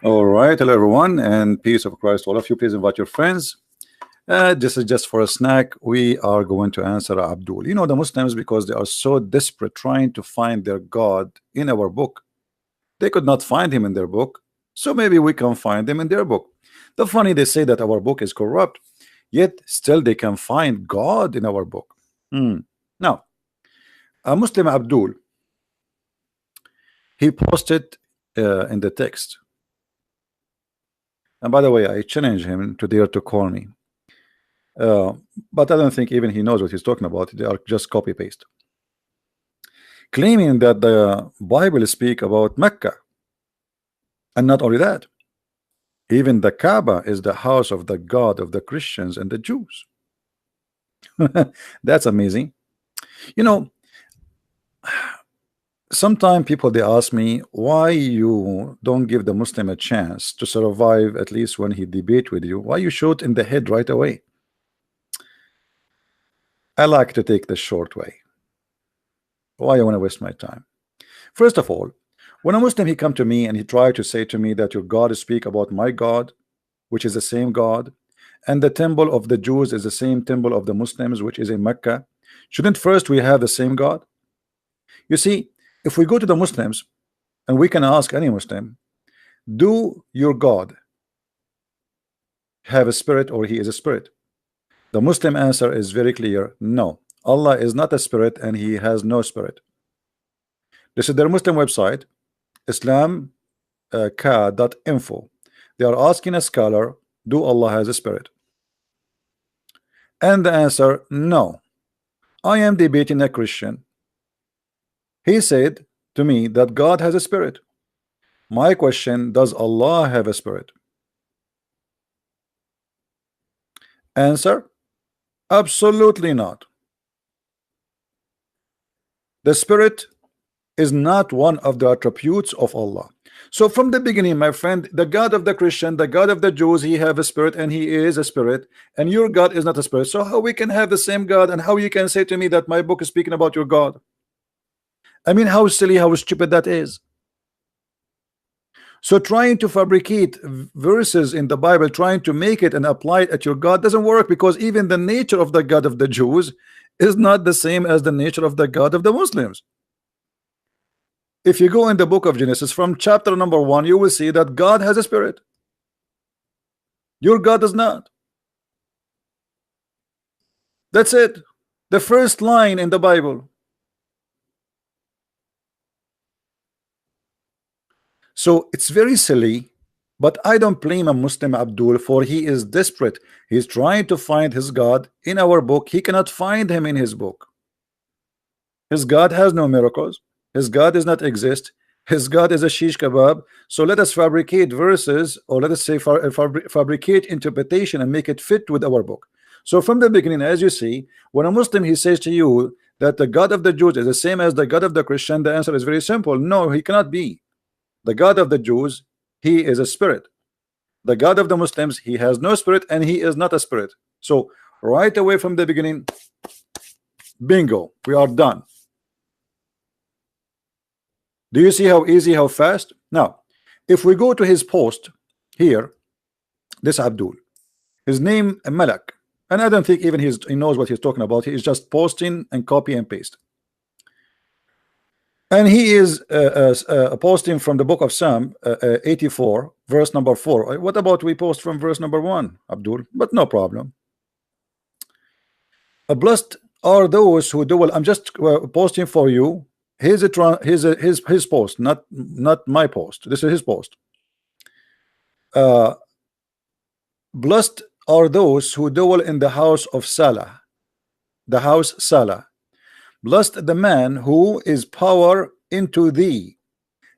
All right, hello everyone, and peace of Christ to all of you. Please invite your friends. This is just for a snack. We are going to answer Abdul. You know, the Muslims, because they are so desperate trying to find their God in our book, they could not find him in their book. So maybe we can find him in their book. The funny, they say that our book is corrupt, yet still they can find God in our book. Now, a Muslim Abdul, he posted in the text. And by the way, I challenge him to dare to call me. But I don't think even he knows what he's talking about. They are just copy paste, claiming that the Bible speak about Mecca, and not only that, even the Kaaba is the house of the God of the Christians and the Jews. That's amazing. You know, sometimes people they ask me why you don't give the Muslim a chance to survive, at least when he debate with you. Why you shoot in the head right away? I like to take the short way. Why I want to waste my time? First of all, when a Muslim he come to me and he tried to say to me that your God speak about my God, which is the same God, and the temple of the Jews is the same temple of the Muslims, which is in Mecca, shouldn't first we have the same God? You see, if we go to the Muslims and we can ask any Muslim, do your God have a spirit or he is a spirit? The Muslim answer is very clear: no, Allah is not a spirit and he has no spirit. This is their Muslim website, islamka.info. They are asking a scholar, do Allah has a spirit? And the answer, no. I am debating a Christian. He said to me that God has a spirit. My question, does Allah have a spirit? Answer, absolutely not. The spirit is not one of the attributes of Allah. So from the beginning, my friend, the God of the Christian, the God of the Jews, he have a spirit and he is a spirit, and your God is not a spirit. So how we can have the same God, and how you can say to me that my book is speaking about your God? I mean, how silly, how stupid that is. So trying to fabricate verses in the Bible, trying to make it and apply it at your God doesn't work, because even the nature of the God of the Jews is not the same as the nature of the God of the Muslims. If you go in the book of Genesis from chapter number 1, you will see that God has a spirit. Your God does not. That's it. The first line in the Bible. So it's very silly, but I don't blame a Muslim Abdul, for he is desperate. He's trying to find his God in our book. He cannot find him in his book. His God has no miracles. His God does not exist. His God is a shish kebab. So let us fabricate verses, or let us say fabricate interpretation and make it fit with our book. So from the beginning, as you see, when a Muslim he says to you that the God of the Jews is the same as the God of the Christian, the answer is very simple: no, he cannot be. The God of the Jews, he is a spirit. The God of the Muslims, he has no spirit and he is not a spirit. So right away from the beginning, bingo, we are done. Do you see how easy, how fast? Now, if we go to his post here, this Abdul, his name Malak, and I don't think even he knows what he's talking about. He is just posting and copy and paste. And he is posting from the book of Psalm 84, verse number 4. What about we post from verse number 1, Abdul? But no problem. Blessed are those who do well. I'm just posting for you. His post, not my post. This is his post. Blessed are those who dwell in the house of Salah, the house Salah. Blessed the man who is power into thee.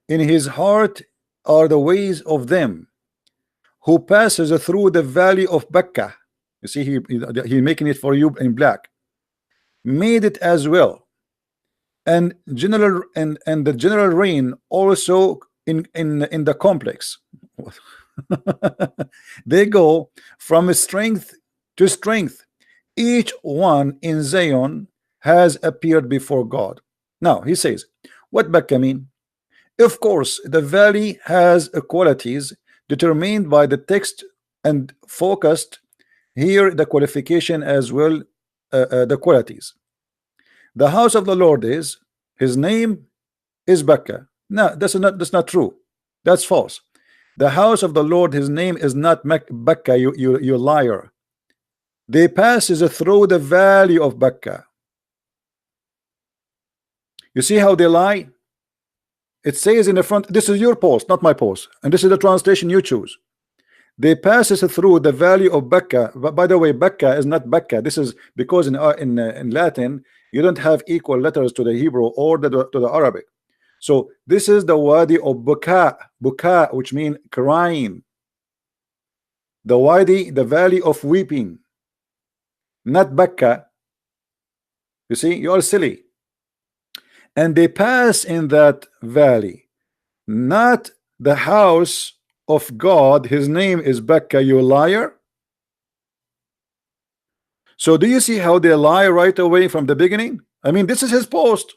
In his heart are the ways of them who passes through the valley of Becca. You see, he making it for you in black. Made it as well. And general and the general rain also in the complex. They go from strength to strength. Each one in Zion has appeared before God. Now he says, what Becca mean? Of course, the valley has qualities determined by the text and focused here the qualification as well, the qualities. The house of the Lord is, his name is Becca. No, that's not true. That's false. The house of the Lord, his name is not Becca, you liar. They passes through the valley of Becca. You see how they lie? It says in the front, this is your post, not my post, and this is the translation you choose. They passes through the valley of Becca. By the way, Becca is not Becca. This is because in Latin you don't have equal letters to the Hebrew or to the Arabic. So this is the wadi of Buka, which means crying. The wadi, the valley of weeping, not Becca. You see, you are silly. And they pass in that valley, not the house of God. His name is Becca, you liar. So do you see how they lie right away from the beginning? I mean, this is his post.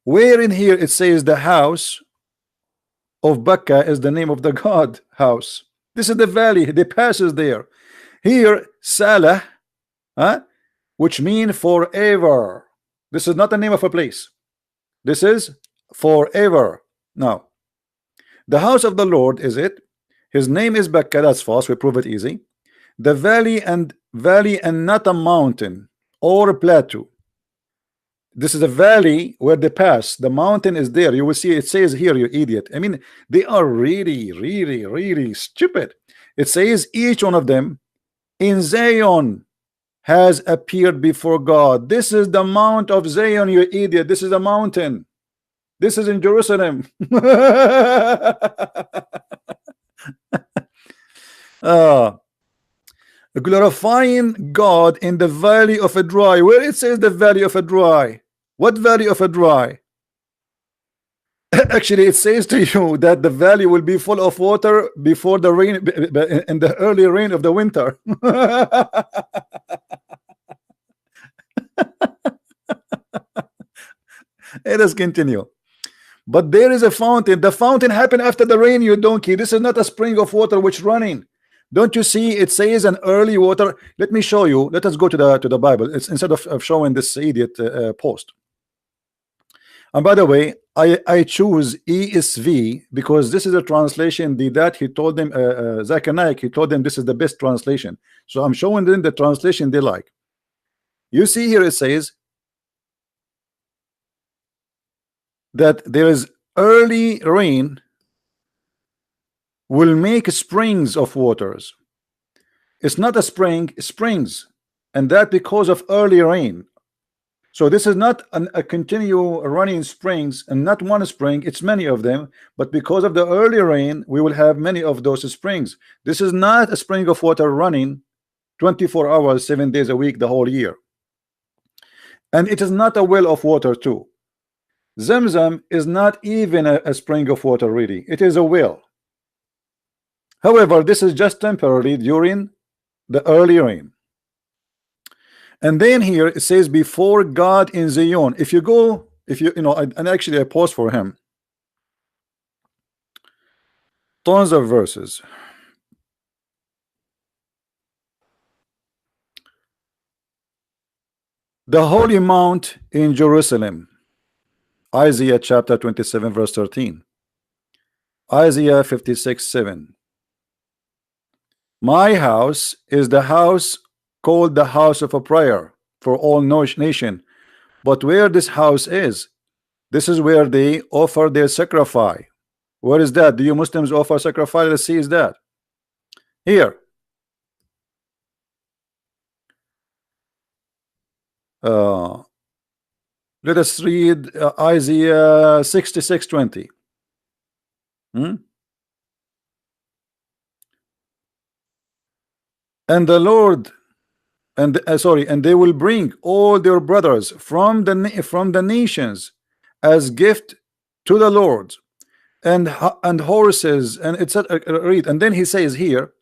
Where in here it says the house of Becca is the name of the God house. This is the valley, they passes there. Here Salah, which mean forever. This is not the name of a place. This is forever. Now, the house of the Lord is it. His name is Becca. That's false. We prove it easy. The valley and not a mountain or a plateau. This is a valley where they pass. The mountain is there. You will see it says here, you idiot. I mean, they are really stupid. It says each one of them in Zion has appeared before God. This is the Mount of Zion, you idiot. This is a mountain. This is in Jerusalem. Glorifying God in the valley of a dry. Where it says the valley of a dry? What valley of a dry? Actually, it says to you that the valley will be full of water before the rain, in the early rain of the winter. Let us continue. But there is a fountain. The fountain happened after the rain, you donkey. This is not a spring of water which running. Don't you see it says an early water? Let me show you. Let us go to the Bible. It's instead of showing this idiot post. And by the way, I choose ESV because this is a translation. That he told them, Zakir Naik, he told them this is the best translation. So I'm showing them the translation they like. You see here it says that there is early rain will make springs of waters. It's not a spring, springs, and that because of early rain. So this is not a continue running springs, and not one spring, it's many of them, but because of the early rain we will have many of those springs. This is not a spring of water running 24 hours 7 days a week the whole year, and it is not a well of water too. Zamzam is not even a spring of water, really. It is a well. However, this is just temporary during the early rain. And then here it says before God in Zion. If you go, you know, and actually I pause for him. Tons of verses. The Holy Mount in Jerusalem. Isaiah chapter 27 verse 13. Isaiah 56:7. My house is the house called the house of a prayer for all nation, but where this house is, this is where they offer their sacrifice. Where is that? Do you Muslims offer sacrifice? Let's see, is that here? Let us read Isaiah 66:20. And the Lord, and and they will bring all their brothers from the nations as gift to the Lord, and horses, and etc. Read, and then he says here,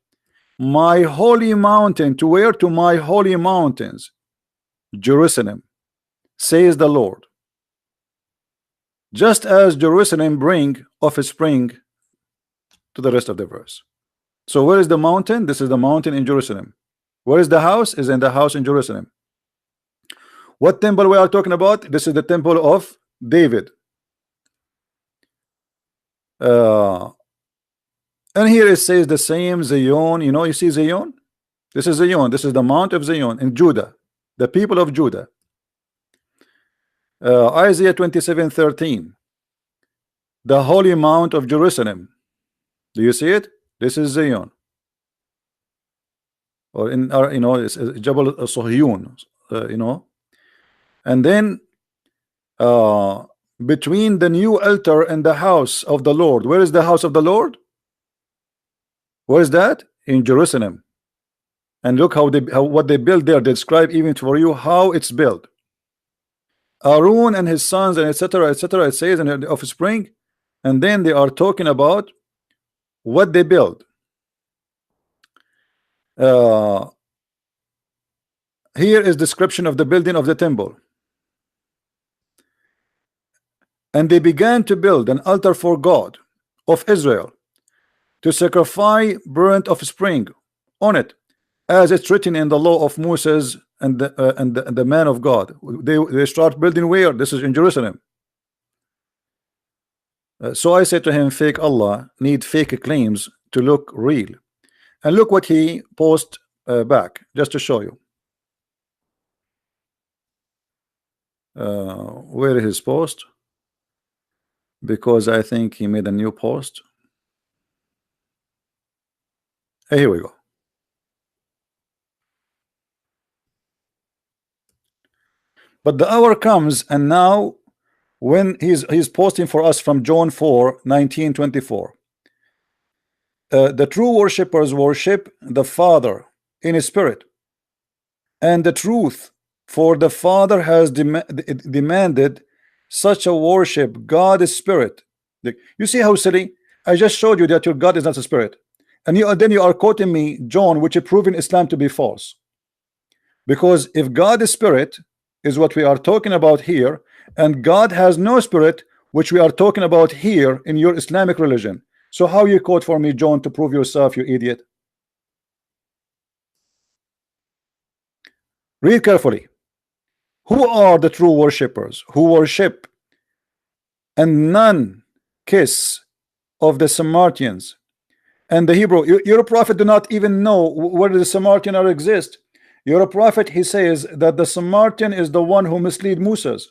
my holy mountain. To where? To my holy mountains, Jerusalem, says the Lord. Just as Jerusalem bring offspring to the rest of the verse. So where is the mountain? This is the mountain in Jerusalem. Where is the house? Is in the house in Jerusalem. What temple we are talking about? This is the temple of David. And here it says the same Zion. You know, you see Zion? This is Zion. This is the Mount of Zion in Judah, the people of Judah. Isaiah 27:13, the holy mount of Jerusalem. Do you see it? This is Zion. Or in our, you know, it's Jabal Sohyun, you know. And then between the new altar and the house of the Lord, where is the house of the Lord? Where is that? In Jerusalem. And look how what they built there. They describe even for you how it's built. Aaron and his sons and etc. etc. It says in the offspring, and then they are talking about what they build. Here is description of the building of the temple. And they began to build an altar for God of Israel, to sacrifice burnt offspring on it, as it's written in the law of Moses and the man of God. They start building where? This is in Jerusalem. So I said to him, fake Allah need fake claims to look real. And look what he post back, just to show you. Where is his post? Because I think he made a new post. Here we go. But the hour comes, and now when he's posting for us from John 4:19-24. The true worshippers worship the Father in his spirit and the truth, for the Father has demanded such a worship. God is spirit. You see how silly? I just showed you that your God is not a spirit, and then you are quoting me John, which is proving Islam to be false. Because if God is spirit, is what we are talking about here, and God has no spirit, which we are talking about here in your Islamic religion. So how you quote for me John to prove yourself, you idiot? Read carefully. Who are the true worshippers? Who worship and none kiss of the Samaritans and the Hebrew. Your prophet do not even know whether the Samaritan or exist. Your prophet, he says that the Samaritan is the one who mislead Moses.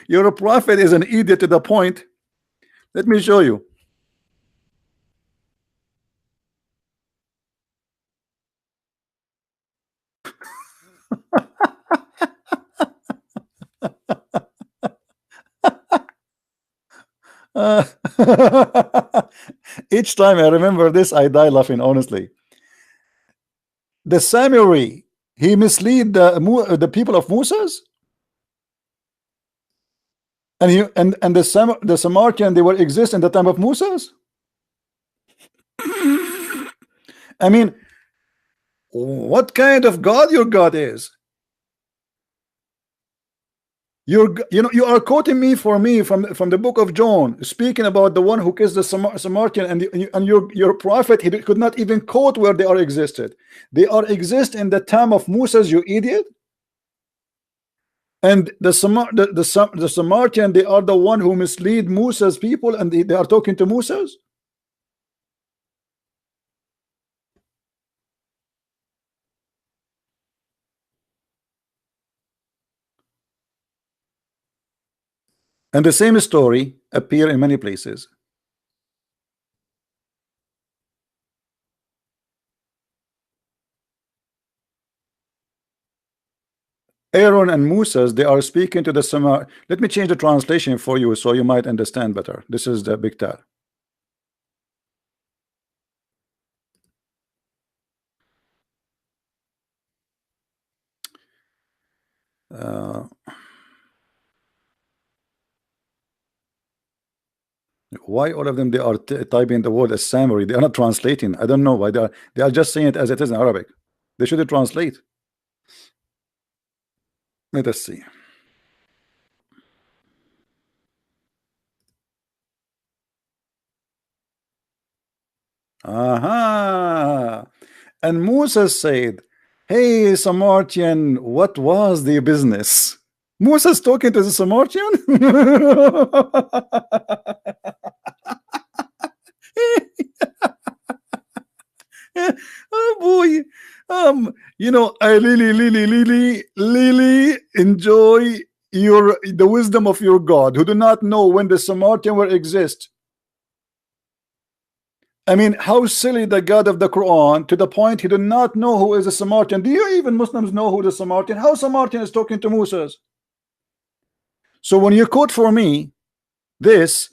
Your prophet is an idiot to the point. Let me show you. Each time I remember this, I die laughing, honestly. The Samurai, he mislead the people of Moses, and the Samaritan, they will exist in the time of Moses. I mean, what kind of God your God is? You are quoting me from the book of John, speaking about the one who kissed the Samaritan, and your prophet, he could not even quote where they are existed. They are exist in the time of Moses, you idiot. And the Samaritan, they are the one who mislead Moses people, and they are talking to Moses. And the same story appear in many places. Aaron and Moses, they are speaking to the Samar. Let me change the translation for you so you might understand better. This is the Big Tar. why all of them they are typing the word as summary? They are not translating. I don't know why they are just saying it as it is in Arabic. They should translate. Let us see. Aha. And Musa said, hey Samaritan, what was the business? Musa's talking to the Samaritan. Oh boy. You know, I really enjoy the wisdom of your God, who do not know when the Samaritan will exist. I mean, how silly the God of the Quran, to the point he did not know who is a Samaritan. Do you even Muslims know who the Samaritan? How Samaritan is talking to Moses? So when you quote for me this,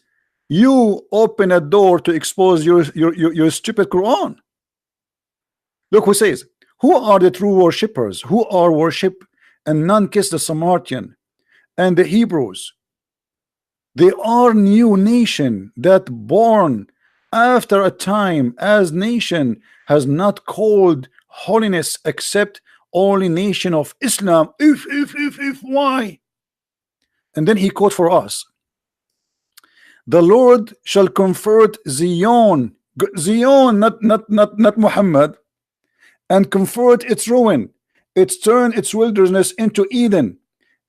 you open a door to expose your stupid Quran. Look who says, who are the true worshippers? Who are worship and none kiss the Samaritan and the Hebrews? They are new nation that born after a time as nation has not called holiness except only nation of Islam. If why? And then he quote for us, the Lord shall convert Zion, not Muhammad, and convert its ruin, its turn its wilderness into Eden.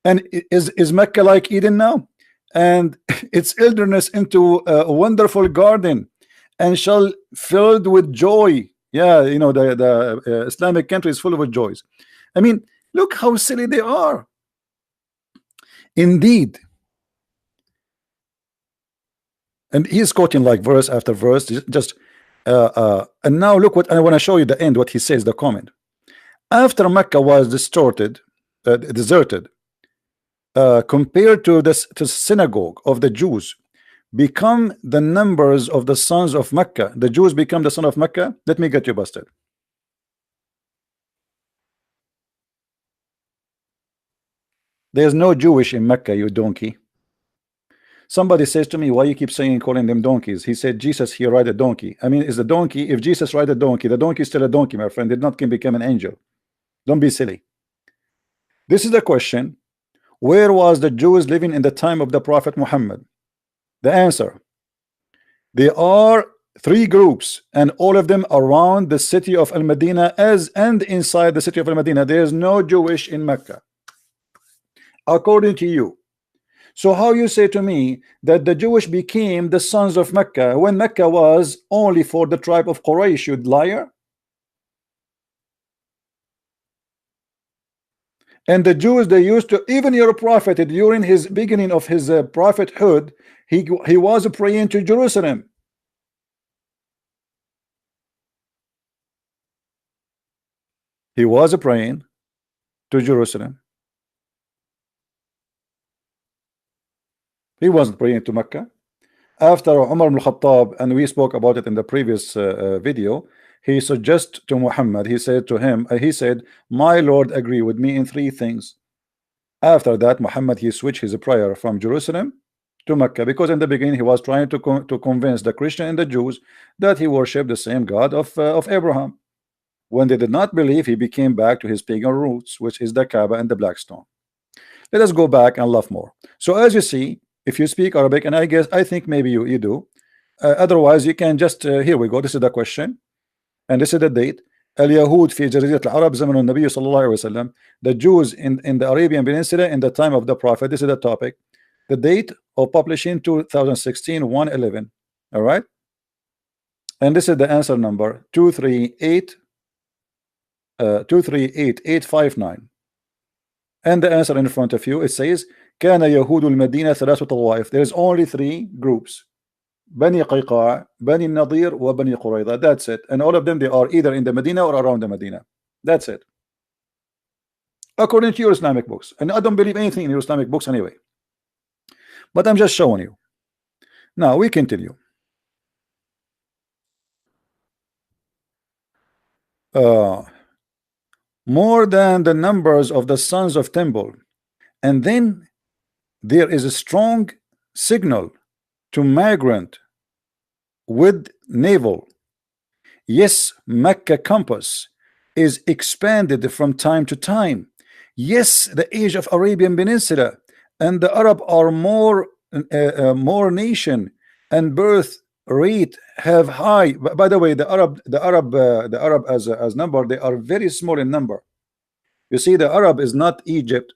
And is Mecca like Eden now? And its wilderness into a wonderful garden, and shall filled with joy. Yeah, you know, the Islamic country is full of joys. I mean, look how silly they are. Indeed. And he's quoting like verse after verse, just and now look what I want to show you the end, what he says, the comment. After Mecca was deserted, compared to this to synagogue of the Jews, become the numbers of the sons of Mecca. The Jews become the son of Mecca. Let me get you busted. There's no Jewish in Mecca, you donkey. Somebody says to me, why you keep saying calling them donkeys? He said Jesus, he ride a donkey. I mean, is a donkey, if Jesus ride a donkey, the donkey is still a donkey, my friend. Did not can become an angel. Don't be silly. This is the question. Where was the Jews living in the time of the Prophet Muhammad? The answer, there are three groups, and all of them around the city of Al-Madinah, and inside the city of Al-Madinah. There is no Jewish in Mecca, according to you. So how you say to me that the Jewish became the sons of Mecca when Mecca was only for the tribe of Quraysh, you liar? And the Jews, they used to, even your prophet during his beginning of his prophethood, he was praying to Jerusalem. He was praying to Jerusalem. He wasn't praying to Mecca. After Umar ibn Khattab, and we spoke about it in the previous video, he suggested to Muhammad, he said to him, he said, my Lord agree with me in three things. After that, Muhammad, he switched his prayer from Jerusalem to Mecca, because in the beginning he was trying to convince the Christian and the Jews that he worshiped the same God of Abraham. When they did not believe, he became back to his pagan roots, which is the Kaaba and the black stone. Let us go back and love more. So as you see, if you speak Arabic, and I think maybe you do, otherwise you can just here we go. This is the question, and this is the date. اليهود في جزيرة العرب زمن النبي صلى الله عليه وسلم. The Jews in the Arabian Peninsula in the time of the Prophet. This is the topic. The date of publishing 2016 1/11. All right, and this is the answer number 238,859. And the answer in front of you, it says كان يهود المدينة ثلاثة طوائف. There is only three groups: Bani Qayqa, Bani Nadir, wa Bani Qurayza. That's it. And all of them, they are either in the Medina or around the Medina. That's it, according to your Islamic books. And I don't believe anything in your Islamic books anyway, but I'm just showing you. Now we continue. More than the numbers of the sons of temple. And then there is a strong signal to migrant with naval. Yes, Mecca compass is expanded from time to time. Yes, the age of Arabian Peninsula and the Arab are more nation and birth rate have high. By the way, the Arab as number, they are very small in number. You see, the Arab is not Egypt,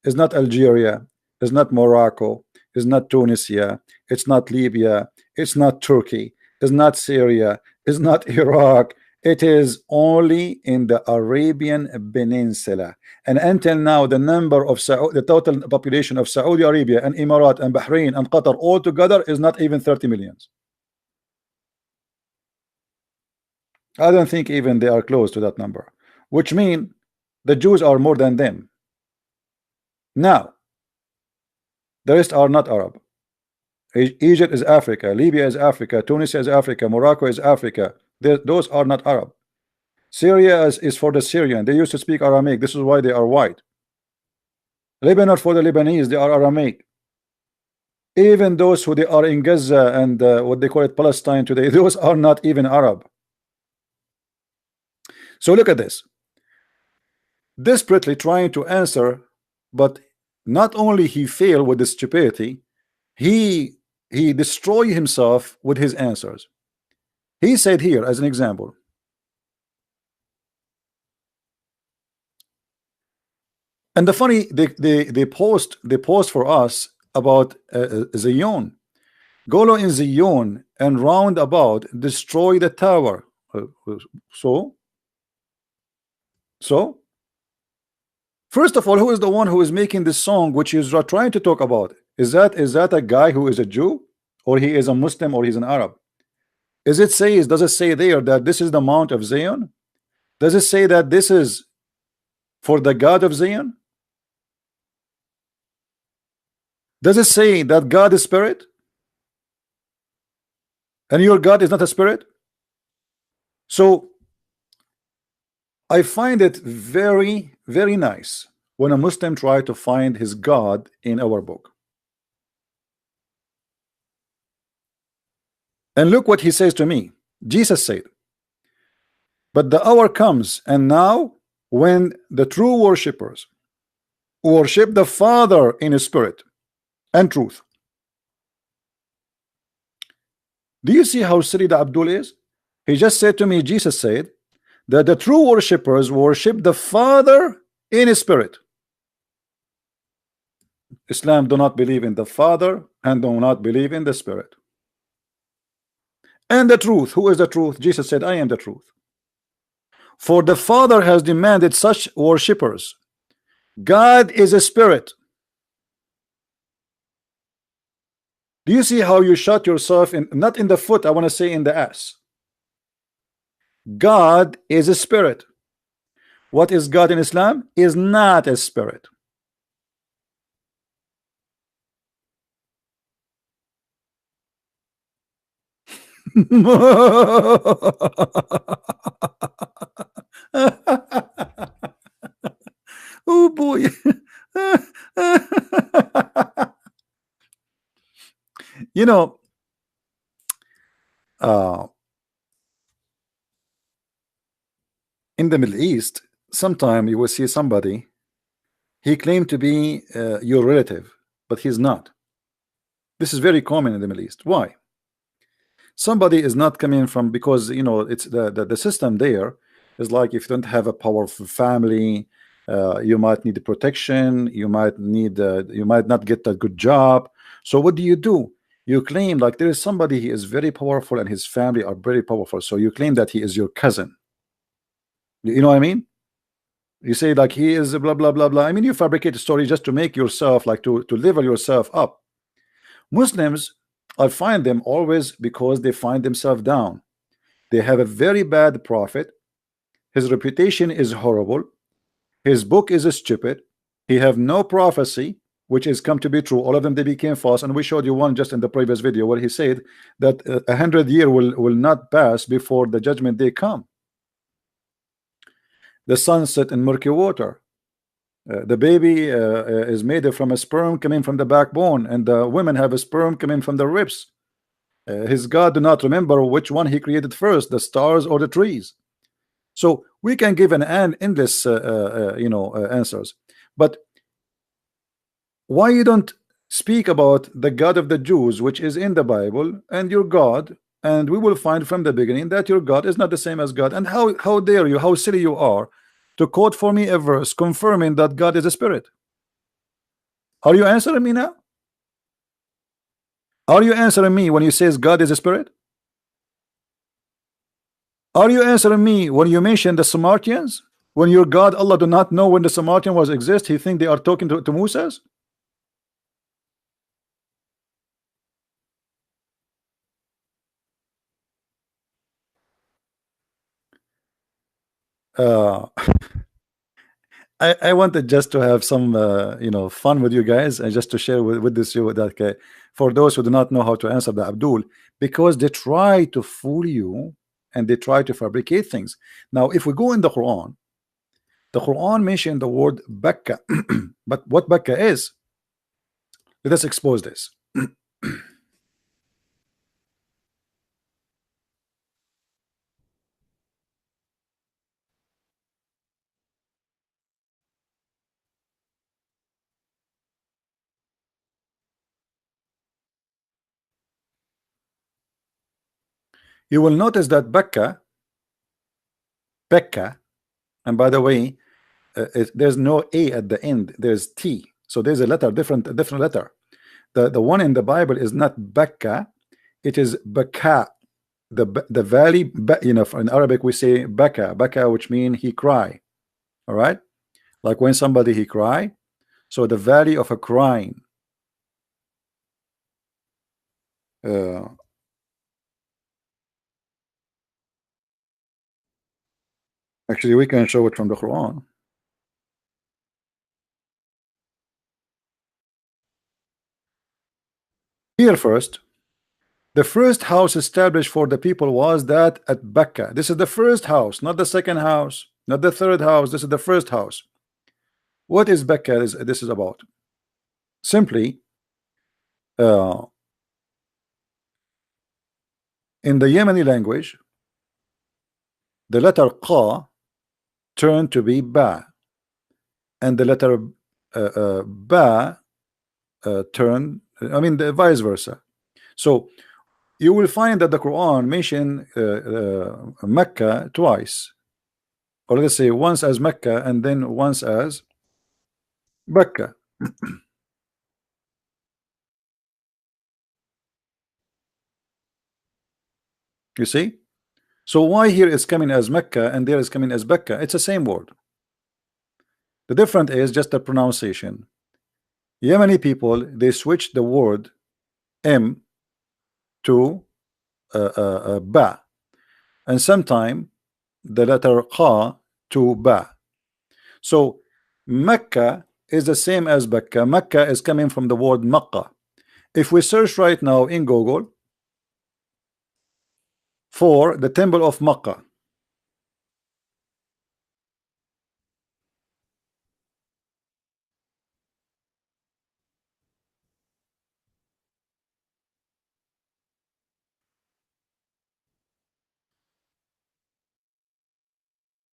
is not Algeria, is not Morocco, is not Tunisia, it's not Libya, it's not Turkey, it's not Syria, it's not Iraq. It is only in the Arabian Peninsula. And until now, the number of the total population of Saudi Arabia and Emirat and Bahrain and Qatar all together is not even 30 millions. I don't think even they are close to that number, which means the Jews are more than them. Now, the rest are not Arab. Egypt is Africa, Libya is Africa, Tunisia is Africa, Morocco is Africa. Those are not Arab. Syria is for the Syrian. They used to speak Aramaic. This is why they are white. Lebanon for the Lebanese. They are Aramaic. Even those who they are in Gaza and what they call it Palestine today, those are not even Arab. So look at this. Desperately trying to answer, but not only he failed with the stupidity, he destroyed himself with his answers. He said here as an example, and the funny they post for us about Zion. Go in Zion and round about destroy the tower. So first of all, who is the one who is making this song which is trying to talk about? Is that a guy who is a Jew, or he is a Muslim, or he's an Arab? Does it say there that this is the Mount of Zion? Does it say that this is for the God of Zion? Does it say that God is spirit? And your God is not a spirit? So I find it very, very nice when a Muslim tries to find his God in our book. And look what he says to me. Jesus said, but the hour comes, and now when the true worshippers worship the Father in a spirit and truth. Do you see how silly the Abdul is? He just said to me, Jesus said that the true worshippers worship the Father in a spirit. Islam do not believe in the Father and do not believe in the Spirit. And the truth, who is the truth? Jesus said, I am the truth. For the Father has demanded such worshippers. God is a spirit. Do you see how you shot yourself in, not in the foot, I want to say in the ass? God is a spirit. What is God in Islam? Is not a spirit. Oh boy. You know, in the Middle East, sometime you will see somebody, he claimed to be your relative, but he's not. This is very common in the Middle East. Why? Somebody is not coming from, because you know it's the system there is like, if you don't have a powerful family, you might need protection, you might not get a good job. So what do? You claim like there is somebody, he is very powerful and his family are very powerful, so you claim that he is your cousin. You know what I mean? You say like he is blah blah blah blah. I mean, you fabricate a story just to make yourself like to level yourself up. Muslims, I find them always, because they find themselves down. They have a very bad prophet. His reputation is horrible. His book is stupid. He have no prophecy which is come to be true. All of them, they became false, and we showed you one just in the previous video where he said that 100 years will not pass before the judgment day come. The sun set in murky water. The baby is made from a sperm coming from the backbone, and the women have a sperm coming from the ribs. His God do not remember which one he created first, the stars or the trees. So we can give an endless answers, but why you don't speak about the God of the Jews, which is in the Bible, and your God, and we will find from the beginning that your God is not the same as God. And how dare you, how silly you are to quote for me a verse confirming that God is a spirit? Are you answering me now? Are you answering me when you says God is a spirit? Are you answering me when you mention the Samaritans? When your God Allah do not know when the Samaritan was exist, he think they are talking to Moses? Uh, I wanted just to have some fun with you guys and just to share with this you that for those who do not know how to answer the Abdul, because they try to fool you and they try to fabricate things. Now if we go in the Quran, mentioned the word Bakka. But what Bakka is, let us expose this. You will notice that Bekka, and by the way, there's no a at the end, there's t, so there's a different letter. The one in the Bible is not Bekka, it is Baka. The valley, in Arabic we say Baka, which means he cry. All right, like when somebody he cry, so the valley of a crying. uh, Actually we can show it from the Quran. Here first, the first house established for the people was that at Becca. This is the first house, not the second house, not the third house. This is the first house. What is Becca? This is about? Simply, uh, in the Yemeni language, the letter Qa turned to be Ba, and the letter Ba turned, I mean, the vice versa. So you will find that the Quran mentioned Mecca twice, or let's say once as Mecca and then once as Becca. You see? So why here is coming as Mecca and there is coming as Becca? It's the same word. The difference is just the pronunciation. Yemeni people, they switch the word M to Ba, and sometime the letter Qa to Ba. So Mecca is the same as Becca. Mecca is coming from the word Makkah. If we search right now in Google for the temple of Makkah,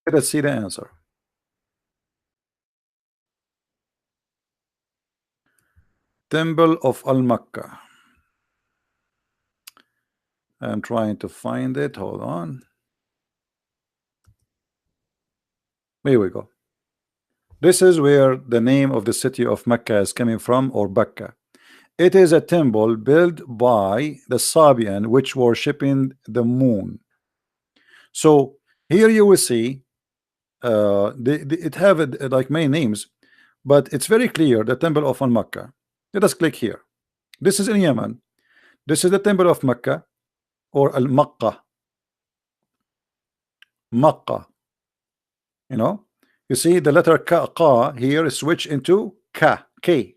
let us see the answer. Temple of Al-Makkah. I'm trying to find it. Hold on. Here we go. This is where the name of the city of Mecca is coming from, or Becca. It is a temple built by the Sabian, which worshipping the moon. So here you will see it have like many names, but it's very clear the temple of Mecca. Let us click here. This is in Yemen. This is the temple of Mecca, or Al-Makkah. Makkah. You know, you see the letter Ka here is switched into K.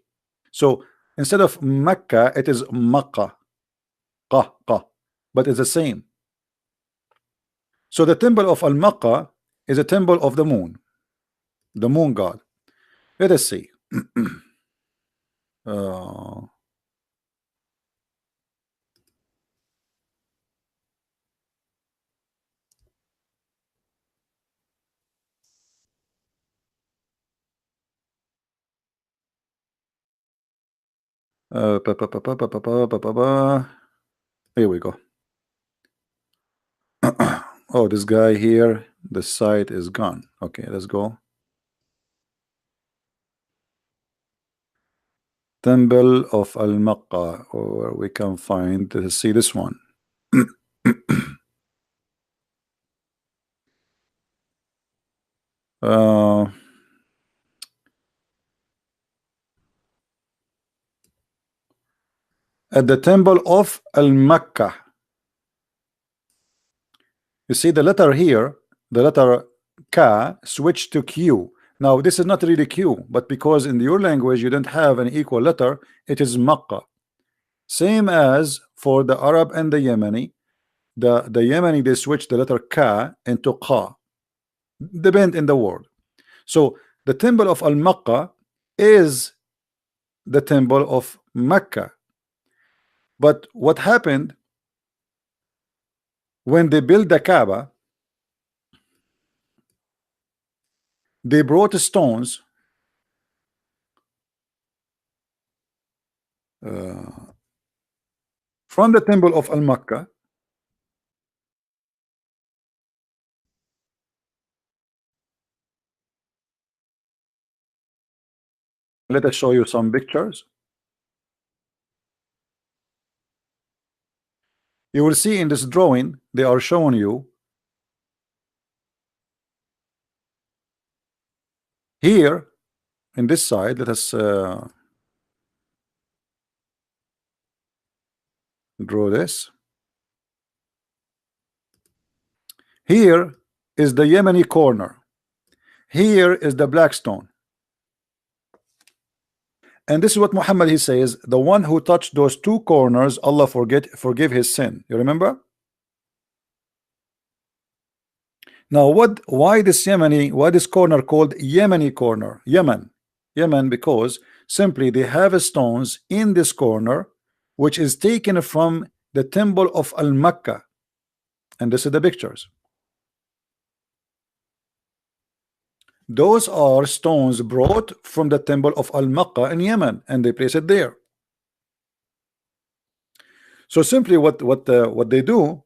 So instead of Mecca, it is Makkah, Qa, but it's the same. So the temple of Al-Makkah is a temple of the moon god. Let us see. uh, Pa, pa, pa, pa, pa, pa, pa, pa, pa, pa. Here we go. Oh, this guy here, the site is gone. Okay, let's go. Temple of Al-Mecca, or we can find, see this one. uh, at the temple of Al-Mecca. You see the letter here, the letter K switched to Q. Now this is not really Q, but because in your language you don't have an equal letter, it is Mecca. Same as for the Arab and the Yemeni. The Yemeni, they switch the letter K into Qa, depend in the word. So the temple of Al-Mecca is the temple of Mecca. But what happened when they built the Kaaba? They brought stones from the temple of Al-Mecca. Let us show you some pictures. You will see in this drawing they are showing you here in this side. Let us draw this. Here is the Yemeni corner. Here is the black stone. And this is what Muhammad, he says, the one who touched those two corners, Allah forgive his sin. You remember? Now why this corner called Yemeni corner? Yemen, because simply they have stones in this corner which is taken from the temple of Al-Mecca. And this is the pictures. Those are stones brought from the temple of Al-Mecca in Yemen, and they place it there. So simply what they do,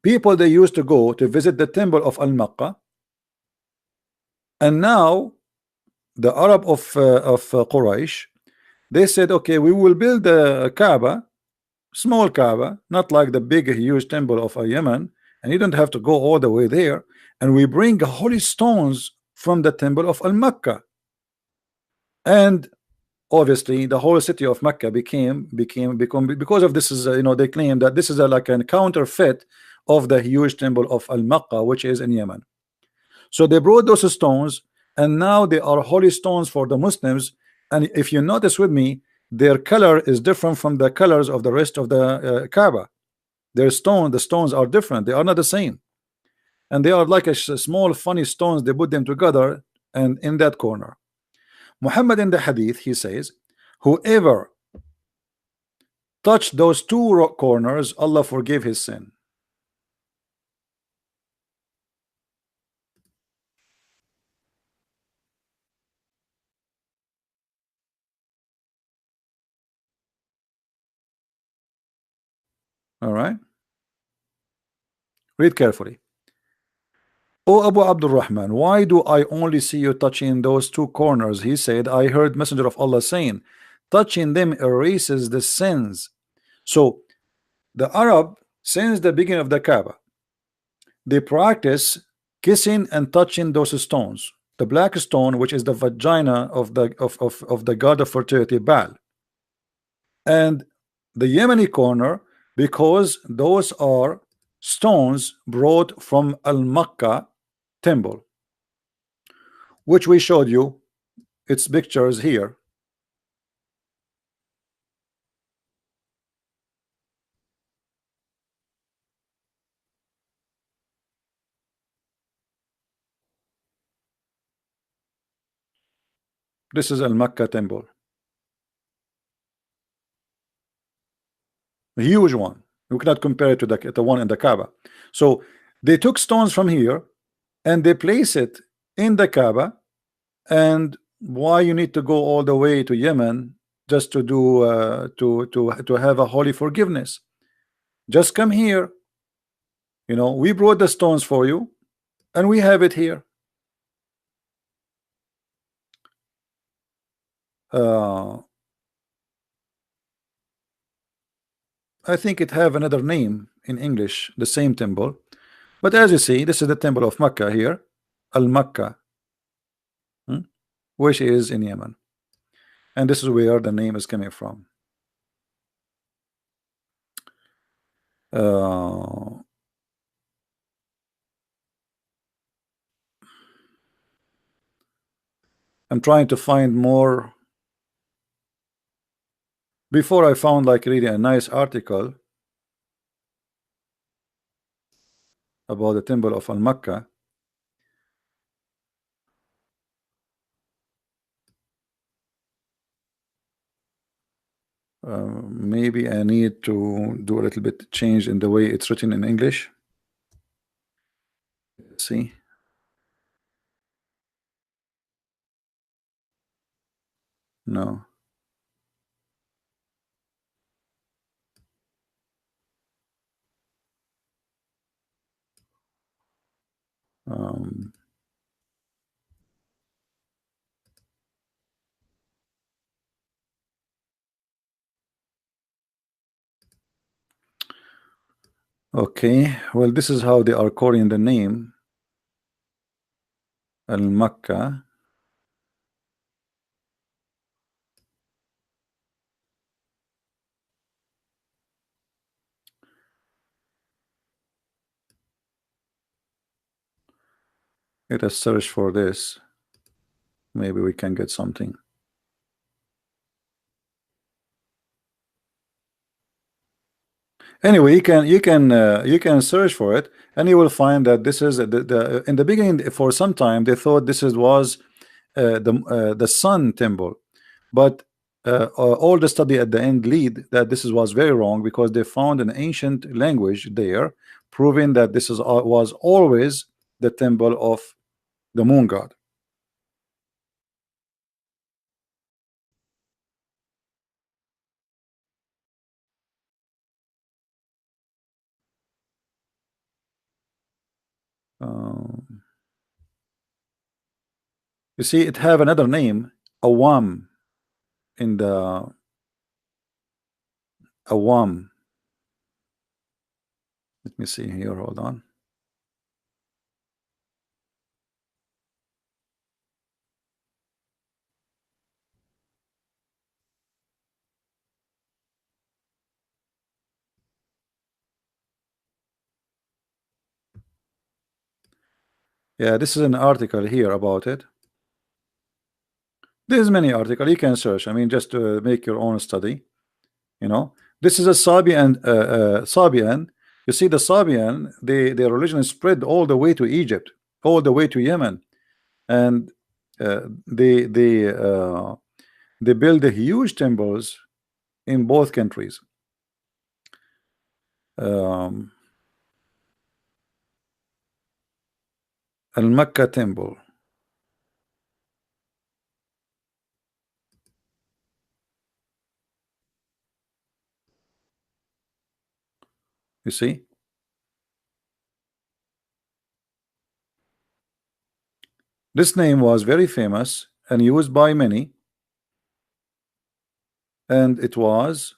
people, they used to go to visit the temple of Al-Mecca, and now the Arab of Quraysh, they said, okay, we will build a Kaaba, small Kaaba, not like the big huge temple of Yemen, and you don't have to go all the way there, and we bring holy stones from the temple of Al-Mecca. And obviously the whole city of Mecca become because of this is they claim that this is like a counterfeit of the huge temple of Al-Mecca, which is in Yemen. So they brought those stones, and now they are holy stones for the Muslims. And if you notice with me, their color is different from the colors of the rest of the Kaaba. The stones are different, they are not the same, and they are like a small funny stones. They put them together, and in that corner, Muhammad in the hadith, he says, whoever touched those two corners, Allah forgive his sin. All right, read carefully. O Abu Abdul Rahman, why do I only see you touching those two corners? He said, I heard Messenger of Allah saying, touching them erases the sins. So the Arab, since the beginning of the Kaaba, they practice kissing and touching those stones. The black stone, which is the vagina of the god of fertility, Baal, and the Yemeni corner, because those are stones brought from Al-Mecca temple, which we showed you its pictures here. This is Al-Mecca temple, a huge one. You cannot compare it to the one in the Kaaba. So they took stones from here and they place it in the Kaaba. And why you need to go all the way to Yemen just to do to have a holy forgiveness. Just come here. We brought the stones for you, and we have it here. I think it have another name in English, the same temple. But as you see, this is the temple of Mecca here, Al-Mecca, which is in Yemen. And this is where the name is coming from. I'm trying to find more. Before I found like really a nice article about the temple of Al-Mecca. Maybe I need to do a little bit change in the way it's written in English. Let's see. No. Okay, well, this is how they are calling the name Al-Mecca. Let us search for this. Maybe we can get something. Anyway, you can search for it, and you will find that this is the in the beginning. For some time, they thought this was the sun temple, but all the study at the end lead that this was very wrong, because they found an ancient language there proving that this was always the temple of the moon god. You see, it have another name, Awam, in the Awam. Let me see here. Hold on. Yeah, this is an article here about it. There's many articles you can search. I mean, just to make your own study. This is a Sabian. Sabian. You see, the Sabian, their religion is spread all the way to Egypt, all the way to Yemen, and they build the huge temples in both countries. Al-Mecca temple. You see, this name was very famous and used by many, and it was.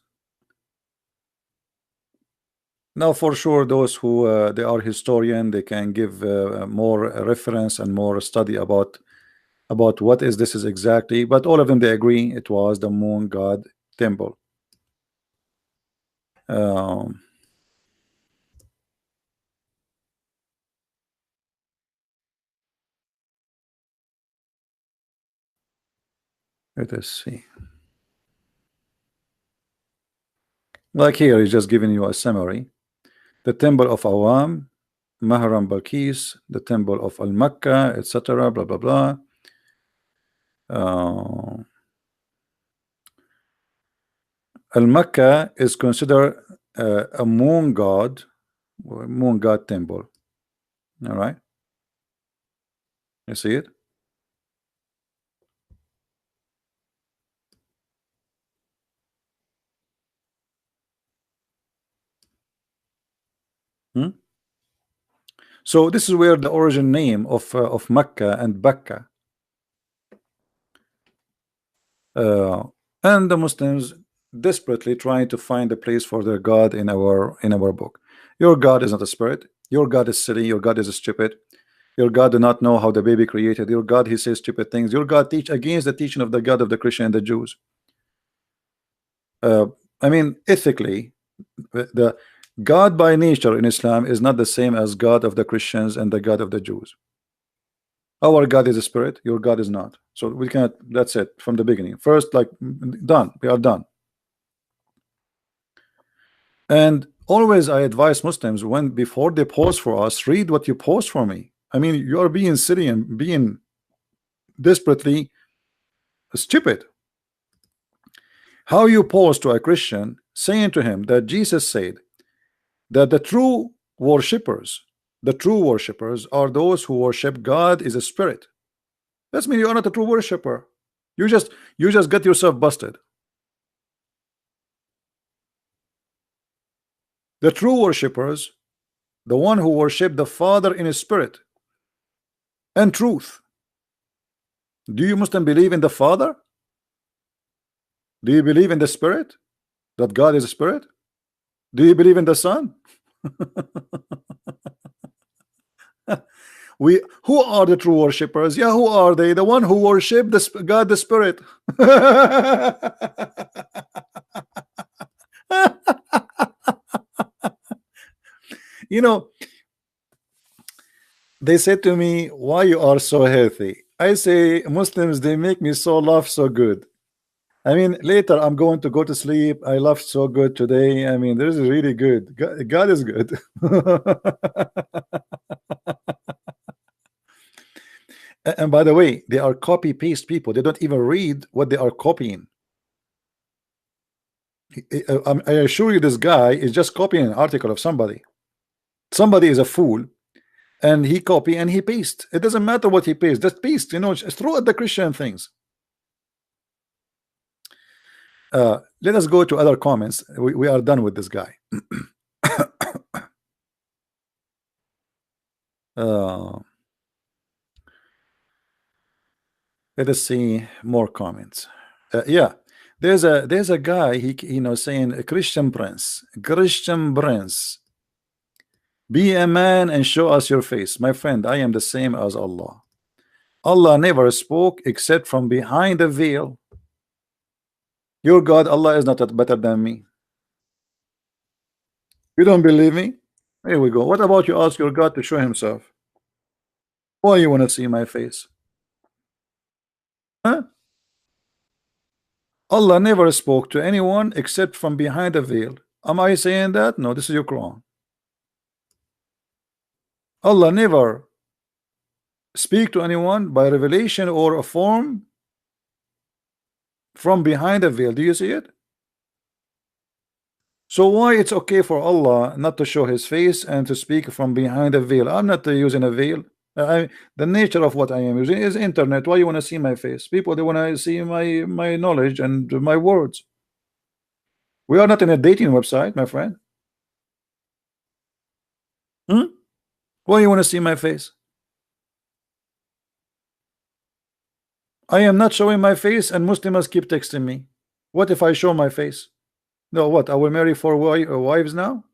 Now, for sure, those who they are historian, they can give more reference and more study about what is this is exactly. But all of them, they agree it was the moon god temple. Um, Let us see. Like here, he's just giving you a summary. The temple of Awam, Mahram Balkis, the temple of Al-Mecca, etc. Blah blah blah. Al-Mecca is considered a moon god temple. All right, you see it. So this is where the origin name of Mecca and Becca, uh, and the Muslims desperately trying to find a place for their God in our book. Your God is not a spirit. Your God is silly. Your God is stupid. Your God do not know how the baby created. Your God, he says stupid things. Your God teach against the teaching of the God of the Christian and the Jews. I mean, ethically, the God by nature in Islam is not the same as God of the Christians and the God of the Jews. Our God is a spirit. Your God is not. So we cannot. That's it from the beginning. First, like done. We are done. And always I advise Muslims, when before they post for us, read what you post for me. I mean, you are being silly and being desperately stupid. How you post to a Christian saying to him that Jesus said that the true worshippers are those who worship God is a spirit. That means you are not a true worshipper. You just got yourself busted. The true worshippers, the one who worship the Father in his spirit and truth. Do you Muslim believe in the Father? Do you believe in the Spirit? That God is a spirit? Do you believe in the Son? Who are the true worshippers? Yeah, who are they? The one who worship God the Spirit. You know, they said to me, why you are so healthy? I say, Muslims, they make me so laugh so good. I mean, later I'm going to go to sleep. I laughed so good today. I mean, this is really good. God is good. And by the way, they are copy paste people. They don't even read what they are copying. I assure you, this guy is just copying an article of somebody. Somebody is a fool, and he copy and he paste. It doesn't matter what he paste. Just paste. Just throw at the Christian things. Let us go to other comments. We are done with this guy. Let us see more comments. Yeah, there's a guy saying a Christian prince, be a man and show us your face. My friend, I am the same as Allah. Allah never spoke except from behind a veil. Your God, Allah, is not better than me. You don't believe me? Here we go. What about you ask your God to show himself? Why you want to see my face? Huh? Allah never spoke to anyone except from behind a veil. Am I saying that? No, this is your Quran. Allah never speak to anyone by revelation or a form from behind a veil. Do you see it? So why it's okay for Allah not to show his face and to speak from behind a veil? I'm not using a veil. The nature of what I am using is internet. Why you want to see my face? People, they want to see my knowledge and my words. We are not in a dating website, my friend. Why you want to see my face? I am not showing my face, and Muslims keep texting me. What if I show my face? No, what? I will marry 4 wives now?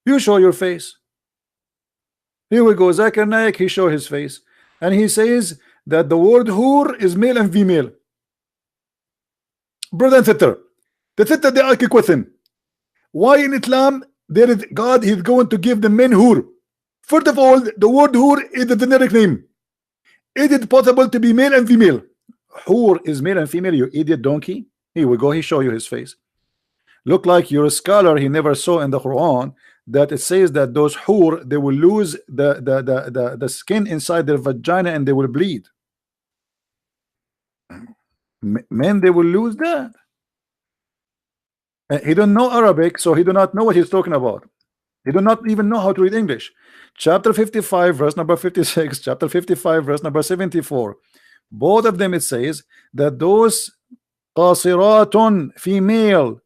You show your face. Here we go. Zakir Naik, he show his face, and he says that the word hur is male and female. Brother and sister, the sister, they ask a question. Why in Islam there is God is going to give the men hur? First of all, the word hur is a generic name. Is it possible to be male and female? Hur is male and female, you idiot donkey. Here we go. He show you his face. Look like you're a scholar. He never saw in the Quran that it says that those hur, they will lose the skin inside their vagina and they will bleed. Men, they will lose that. He don't know Arabic, so he do not know what he's talking about. He do not even know how to read English. Chapter 55 verse number 56, chapter 55 verse number 74, both of them it says that those qasiratun, female,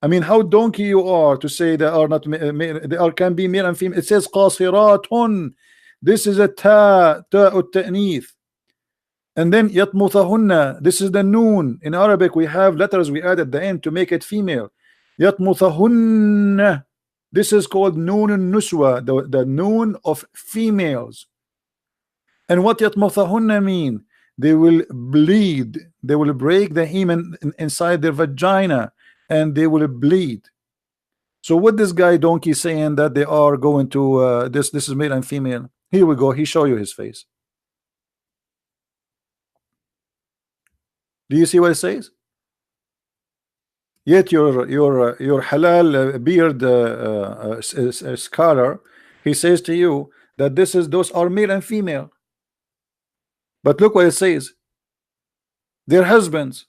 I mean, how donkey you are to say they are not they are can be male and female. It says qasiratun. This is a ta'ut ta'nith. And then yatmuthahunna. This is the noon. In Arabic, we have letters we add at the end to make it female. Yatmuthahunna. This is called noon nuswa, the noon of females. And what yatmuthahunna mean? They will bleed. They will break the hymen inside their vagina, and they will bleed. So what this guy donkey saying that they are going to this is male and female. Here we go. He show you his face. Do you see what it says? Yet your halal beard scholar, he says to you that those are male and female. But look what it says. Their husbands.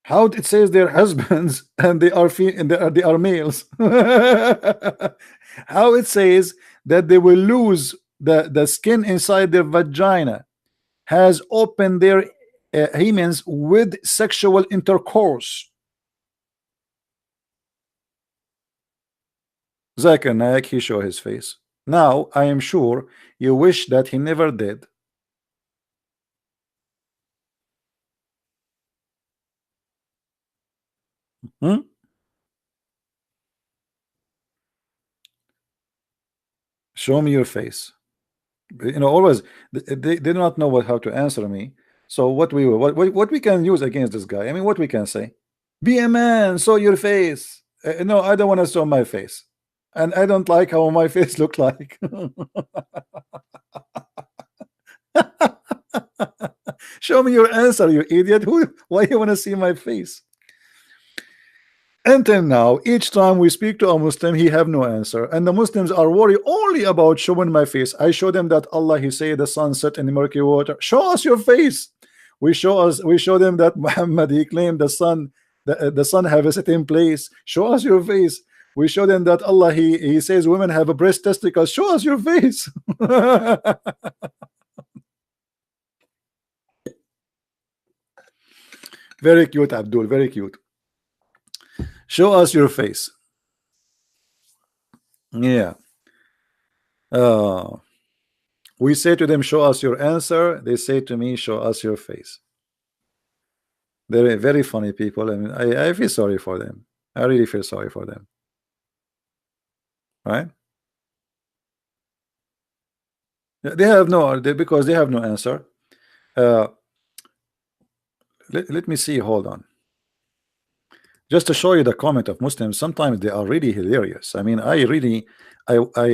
How it says their husbands and they are males? How it says that they will lose the skin inside their vagina has opened their hymens with sexual intercourse. Zakir Naik, he show his face. Now I am sure you wish that he never did. Show me your face. You know, always they do not know how to answer me. So what we can use against this guy? I mean, what we can say? Be a man, show your face. No, I don't want to show my face, and I don't like how my face look like. Show me your answer, you idiot. Why you want to see my face? Until now, each time we speak to a Muslim, he have no answer, and the Muslims are worried only about showing my face. I show them that Allah, he say the sun set in the murky water. Show us your face. We show them that Muhammad, he claimed the sun have a certain place. Show us your face. We show them that Allah, he says women have a breast testicles. Show us your face. Very cute, Abdul, very cute. Show us your face. Yeah. We say to them, show us your answer. They say to me, show us your face. They're very funny people. I mean, I feel sorry for them. I really feel sorry for them. Right? They have no, because they have no answer. Let me see. Hold on. Just to show you the comment of Muslims, sometimes they are really hilarious. I mean, I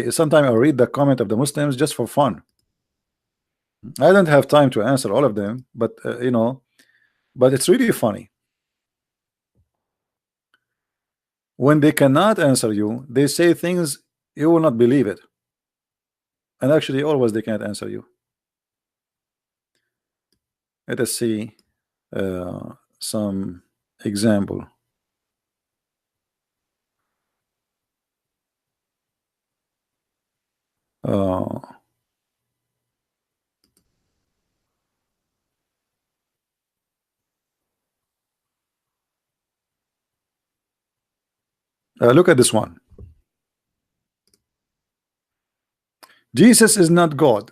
sometimes I read the comment of the Muslims just for fun. I don't have time to answer all of them, but you know, but it's really funny. When they cannot answer you, they say things you will not believe it. And actually, always they can't answer you. Let us see some example. Look at this one. Jesus is not God.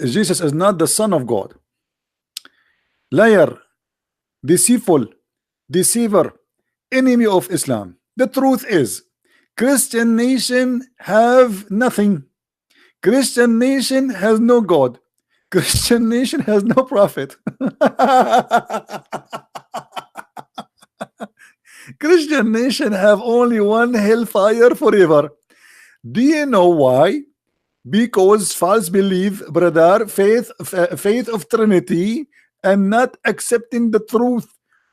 Jesus is not the Son of God. Liar, deceitful, deceiver, enemy of Islam. The truth is, Christian nation have nothing. Christian nation has no God. Christian nation has no prophet. Christian nation have only one hellfire forever. Do you know why? Because false belief, brother, faith of Trinity, and not accepting the truth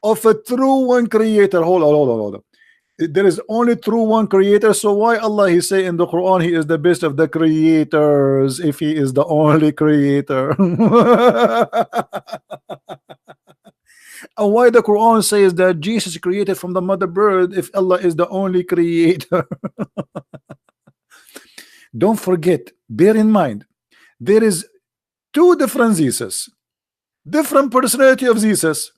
of a true one creator. Hold on. There is only true one creator. So why Allah he say in the Quran he is the best of the creators if he is the only creator? And why the Quran says that Jesus created from the mother bird if Allah is the only creator? Don't forget, bear in mind, there is two different Jesus, different personality of Jesus.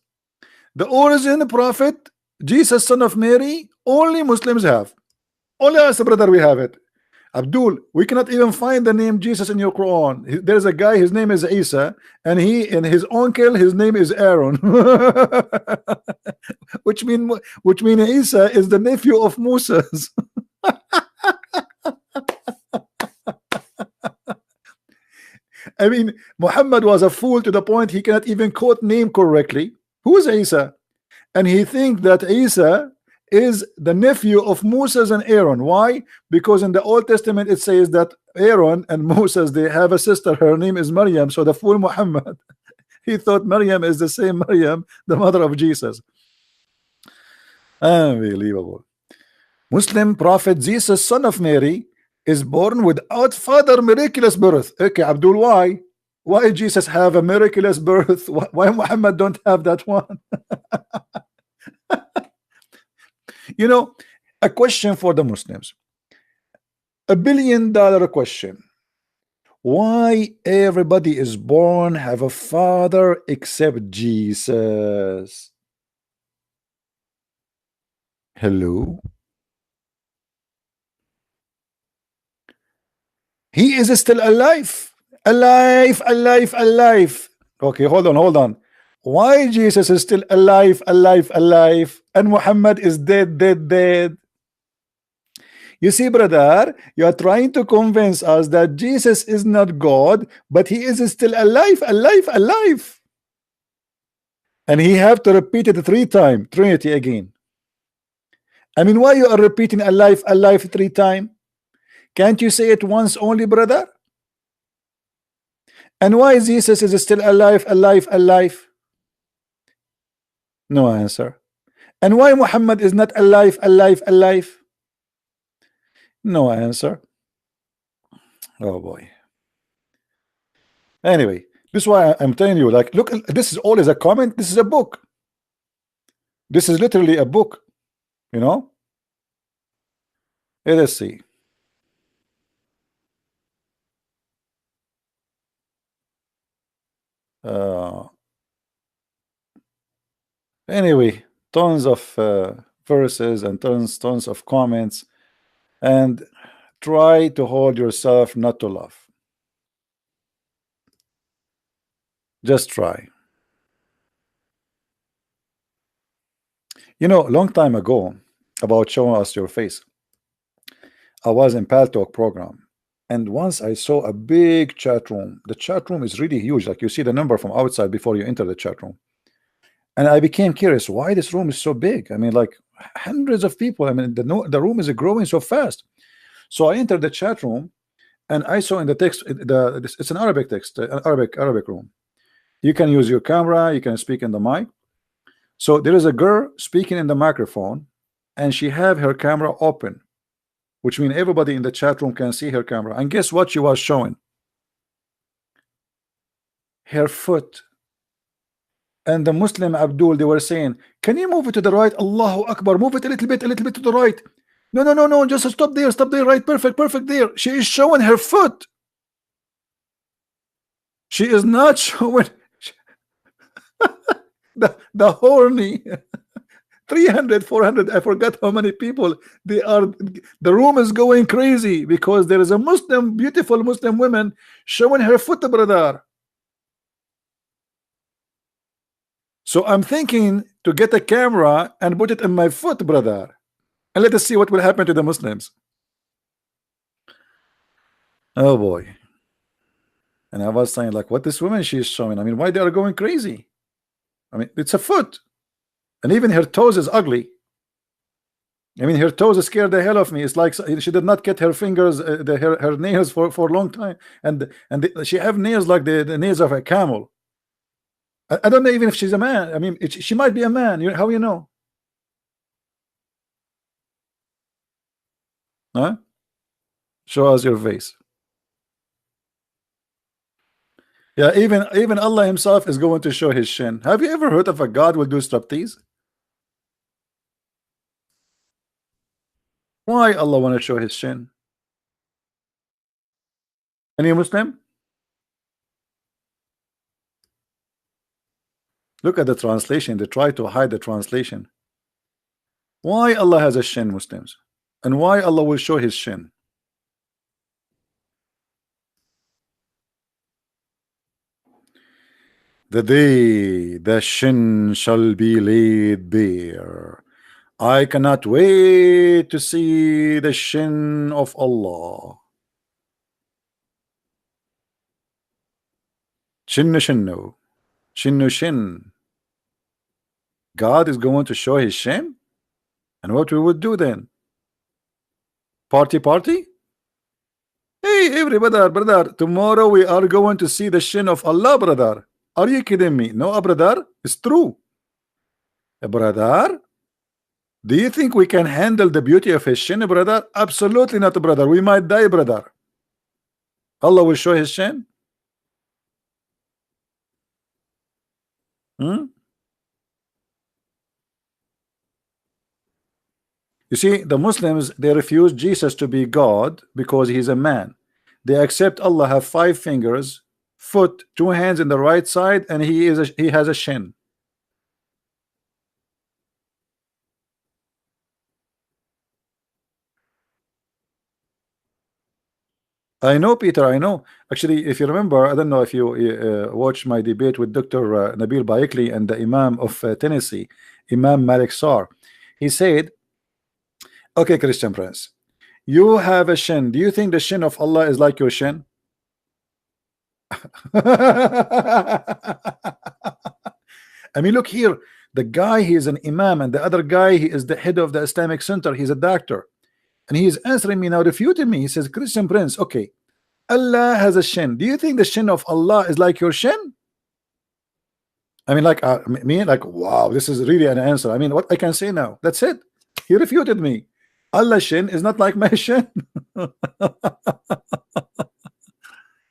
The origin prophet, Jesus, son of Mary, only Muslims have. Only us, brother, we have it. Abdul, we cannot even find the name Jesus in your Quran. There's a guy, his name is Isa, and his uncle, his name is Aaron. which mean Isa is the nephew of Moses. I mean, Muhammad was a fool to the point he cannot even quote name correctly. Who is Isa? And he thinks that Isa is the nephew of Moses and Aaron. Why? Because in the Old Testament it says that Aaron and Moses, they have a sister, her name is Maryam. So the fool Muhammad, he thought Maryam is the same Maryam, the mother of Jesus. Unbelievable. Muslim prophet Jesus, son of Mary, is born without father, miraculous birth. Okay, Abdul, why? Why Jesus have a miraculous birth? Why Muhammad don't have that one? You know, a question for the Muslims, $1 billion question. Why everybody is born have a father except Jesus? Hello? He is still alive. Alive. Okay, hold on. Why Jesus is still alive, and Muhammad is dead? You see, brother, you are trying to convince us that Jesus is not God, but he is still alive. And he have to repeat it 3 times, Trinity again. I mean, why you are repeating alive 3 times? Can't you say it once only, brother? And why Jesus is still alive? No answer. And why Muhammad is not alive? No answer. Oh boy. Anyway, this is why I'm telling you, like, look, this is all is a comment. This is a book. This is literally a book, you know. Let's see. Anyway, tons of verses and tons of comments, and try to hold yourself not to laugh. Just try. You know, a long time ago, about showing us your face, I was in Pal Talk program, and once I saw a big chat room. The chat room is really huge, like you see the number from outside before you enter the chat room. And I became curious why this room is so big. I mean, like hundreds of people. I mean, the room is growing so fast. So I entered the chat room, and I saw in the text, it's an Arabic text, an Arabic room. You can use your camera, you can speak in the mic. So there is a girl speaking in the microphone, and she have her camera open, which means everybody in the chat room can see her camera. And guess what she was showing? Her foot. And the Muslim Abdul, they were saying, can you move it to the right? Allahu Akbar, move it a little bit to the right. No, just stop there, right, perfect there. She is showing her foot. She is not showing the horny 300, 400, I forgot how many people they are. The room is going crazy because there is a beautiful Muslim woman showing her foot, brother. So I'm thinking to get a camera and put it in my foot, brother, and let us see what will happen to the Muslims. Oh boy. And I was saying, like, what this woman she is showing, I mean, why they are going crazy? I mean, it's a foot, and even her toes is ugly. I mean, her toes scared the hell of me. It's like she did not get her fingers, her nails for a long time, and she have nails like the nails of a camel. I don't know even if she's a man. I mean, she might be a man. How you know? Huh? Show us your face. Yeah, even Allah himself is going to show his shin. Have you ever heard of a God will do striptease? Why Allah want to show his shin? Any Muslim? Look at the translation. They try to hide the translation. Why Allah has a shin, Muslims? And why Allah will show his shin? The day the shin shall be laid bare. I cannot wait to see the shin of Allah. Shinnu shinnu. Shinnu shin. God is going to show his shin? And what we would do then? Party party? Hey everybody, brother, tomorrow we are going to see the shin of Allah, brother. Are you kidding me? No, brother, it's true. Brother, do you think we can handle the beauty of his shin, brother? Absolutely not, brother. We might die, brother. Allah will show his shin. Hmm? You see, the Muslims, they refuse Jesus to be God because he's a man. They accept Allah have 5 fingers, foot, 2 hands in the right side, and he has a shin. I know, Peter, I know. Actually, if you remember, I don't know if you watched my debate with Dr. Nabil Baikli and the Imam of Tennessee, Imam Malik Sar. He said, okay, Christian Prince, you have a shin. Do you think the shin of Allah is like your shin? I mean, look here. The guy, he is an Imam, and the other guy, he is the head of the Islamic Center. He's a doctor. And he is answering me now, refuting me. He says, Christian Prince, okay, Allah has a shin. Do you think the shin of Allah is like your shin? I mean, like me, like, wow, this is really an answer. I mean, what I can say now? That's it. He refuted me. Allah's shin is not like my shin.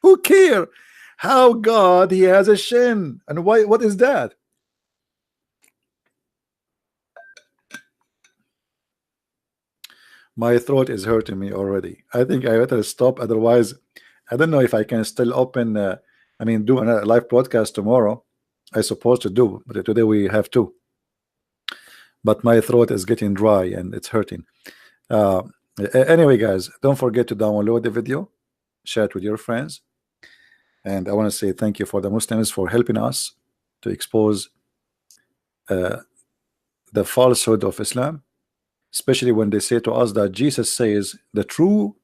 Who care how God he has a shin and why? What is that? My throat is hurting me already. I think I better stop. Otherwise, I don't know if I can still open. I mean, do a live podcast tomorrow. I supposed to do, but today we have to. But my throat is getting dry and it's hurting. Anyway, guys, don't forget to download the video, share it with your friends, and I want to say thank you for the Muslims for helping us to expose the falsehood of Islam, especially when they say to us that Jesus says the true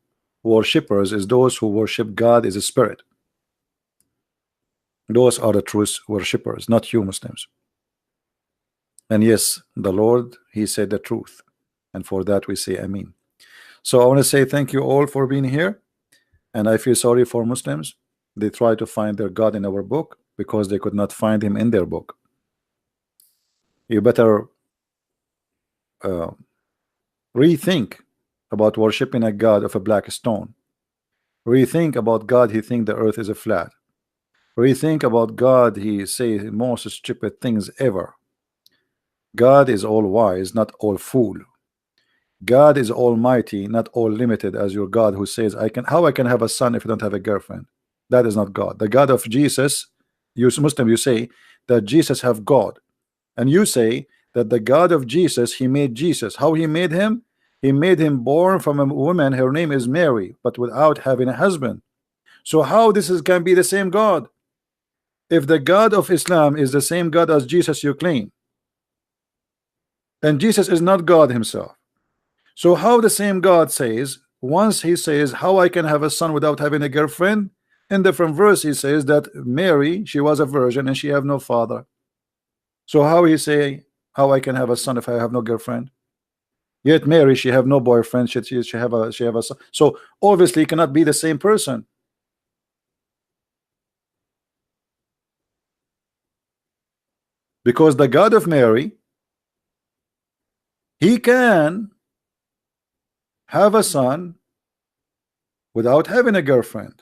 worshippers is those who worship God as a spirit. Those are the true worshippers, not you Muslims. And yes, the Lord, he said the truth, and for that we say Amen. So I want to say thank you all for being here, and I feel sorry for Muslims. They try to find their God in our book because they could not find him in their book. You better rethink about worshiping a God of a black stone. Rethink about God, he think the earth is a flat. Rethink about God, he say most stupid things ever. God is all wise, not all fool. God is almighty, not all limited as your God who says how I can have a son if I don't have a girlfriend. That is not God. The God of Jesus, you Muslim, you say that Jesus have God, and you say that the God of Jesus, he made Jesus. How he made him? He made him born from a woman, her name is Mary, but without having a husband. So how can be the same God? If the God of Islam is the same God as Jesus you claim, and Jesus is not God himself, so how the same God says, once he says how I can have a son without having a girlfriend, in different verse he says that Mary, she was a virgin and she have no father. So how he say how I can have a son if I have no girlfriend? Yet Mary, she have no boyfriend, she have a son. So obviously it cannot be the same person. Because the God of Mary, he can have a son without having a girlfriend.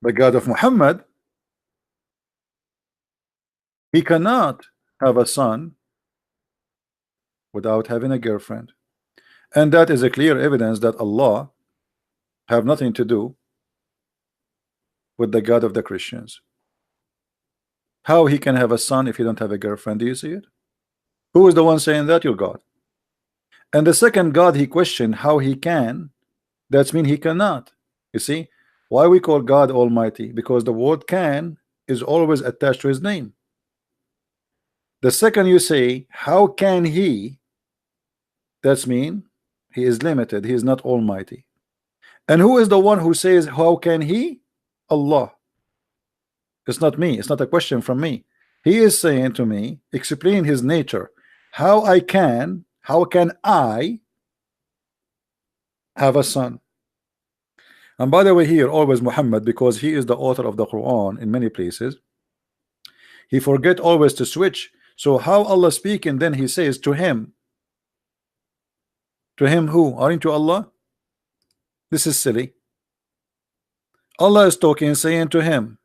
The God of Muhammad, he cannot have a son without having a girlfriend. And that is a clear evidence that Allah have nothing to do with the God of the Christians. How he can have a son if he don't have a girlfriend? Do you see it? Who is the one saying that? Your God. And the second God he questioned how he can, that's mean he cannot. You see why we call God Almighty? Because the word can is always attached to his name. The second you say how can he, that's mean he is limited, he is not almighty. And who is the one who says how can he? Allah. It's not me, it's not a question from me. He is saying to me, explain his nature. How can I have a son? And by the way, here always Muhammad, because he is the author of the Quran in many places, he forget always to switch. So how Allah speaking, then he says to him who? Aren't you Allah? This is silly. Allah is talking, saying to him,